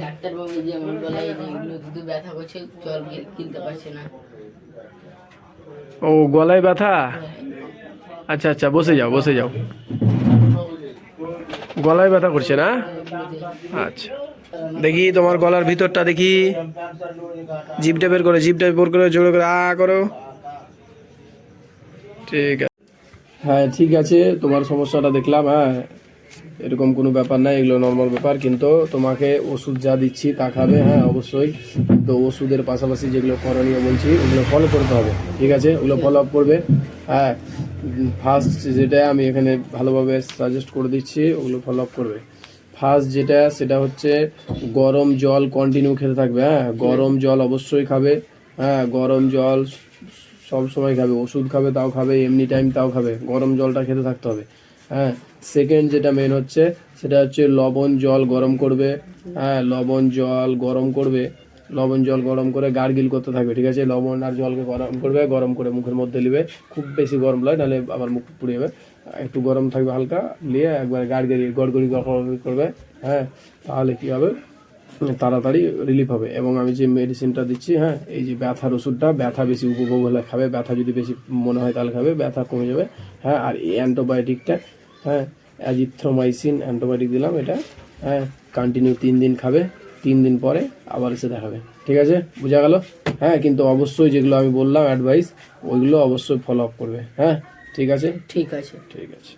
ডাক্তারবাবু যে আমার গলায় এগুলো দুধ ব্যথা করছে, জল কিনতে পারছে না। ও গলায় ব্যথা, আচ্ছা আচ্ছা, বসে যাও বসে যাও। গলায় ব্যথা করছে না? আচ্ছা, দেখি তোমার গলার ভিতরটা দেখি, জিভটা বের করে, জিভটা বের করে জোরে করে আ করো। ঠিক আছে, হ্যাঁ ঠিক আছে, তোমার সমস্যাটা দেখলাম। হ্যাঁ, এরকম কোনো ব্যাপার নাই, এগুলো নর্মাল ব্যাপার। কিন্তু তোমাকে ওষুধ যা দিচ্ছি তা খাবে, হ্যাঁ অবশ্যই। তো ওষুধের পাশাপাশি যেগুলো করণীয় বলছি ওগুলো ফলো করতে হবে, ঠিক আছে? ওগুলো ফলো আপ করবে। হ্যাঁ, ফার্স্ট যেটা আমি এখানে ভালোভাবে সাজেস্ট করে দিচ্ছি ওগুলো ফলো আপ করবে। ফার্স্ট যেটা সেটা হচ্ছে গরম জল কন্টিনিউ খেতে থাকবে। হ্যাঁ, গরম জল অবশ্যই খাবে। হ্যাঁ, গরম জল সব সময় খাবে, ওষুধ খাবে তাও খাবে, এমনি টাইম তাও খাবে, গরম জলটা খেতে থাকতে হবে। হ্যাঁ, সেকেন্ড যেটা মেন হচ্ছে সেটা হচ্ছে লবণ জল গরম করবে। হ্যাঁ, লবণ জল গরম করবে, লবণ জল গরম করে গার্গিল করতে থাকবে, ঠিক আছে? লবণ আর জলকে গরম করবে, গরম করে মুখের মধ্যে নেবে, খুব বেশি গরম নয়, নাহলে আবার মুখ পুড়ে যাবে। একটু গরম থাকবে হালকা, নিয়ে একবার গড়গড়ি করবে। হ্যাঁ, তাহলে কী হবে, তাড়াতাড়ি রিলিফ হবে। এবং আমি যে মেডিসিনটা দিচ্ছি, হ্যাঁ এই যে ব্যথার ওষুধটা, ব্যথা বেশি উপভোগ হলে খাবে, ব্যথা যদি বেশি মনে হয় তাহলে খাবে, ব্যথা কমে যাবে। হ্যাঁ, আর এই অ্যান্টিবায়োটিকটা, হ্যাঁ অ্যাজিথ্রোমাইসিন অ্যান্টিবায়োটিক দিলাম এটা। হ্যাঁ, কন্টিনিউ 3 দিন খাবে, 3 দিন পরে আবার এসে দেখাবে, ঠিক আছে? বোঝা গেল? হ্যাঁ, কিন্তু অবশ্যই যেগুলো আমি বললাম অ্যাডভাইস ওইগুলো অবশ্যই ফলো আপ করবে। হ্যাঁ, ঠিক আছে? ঠিক আছে। ঠিক আছে।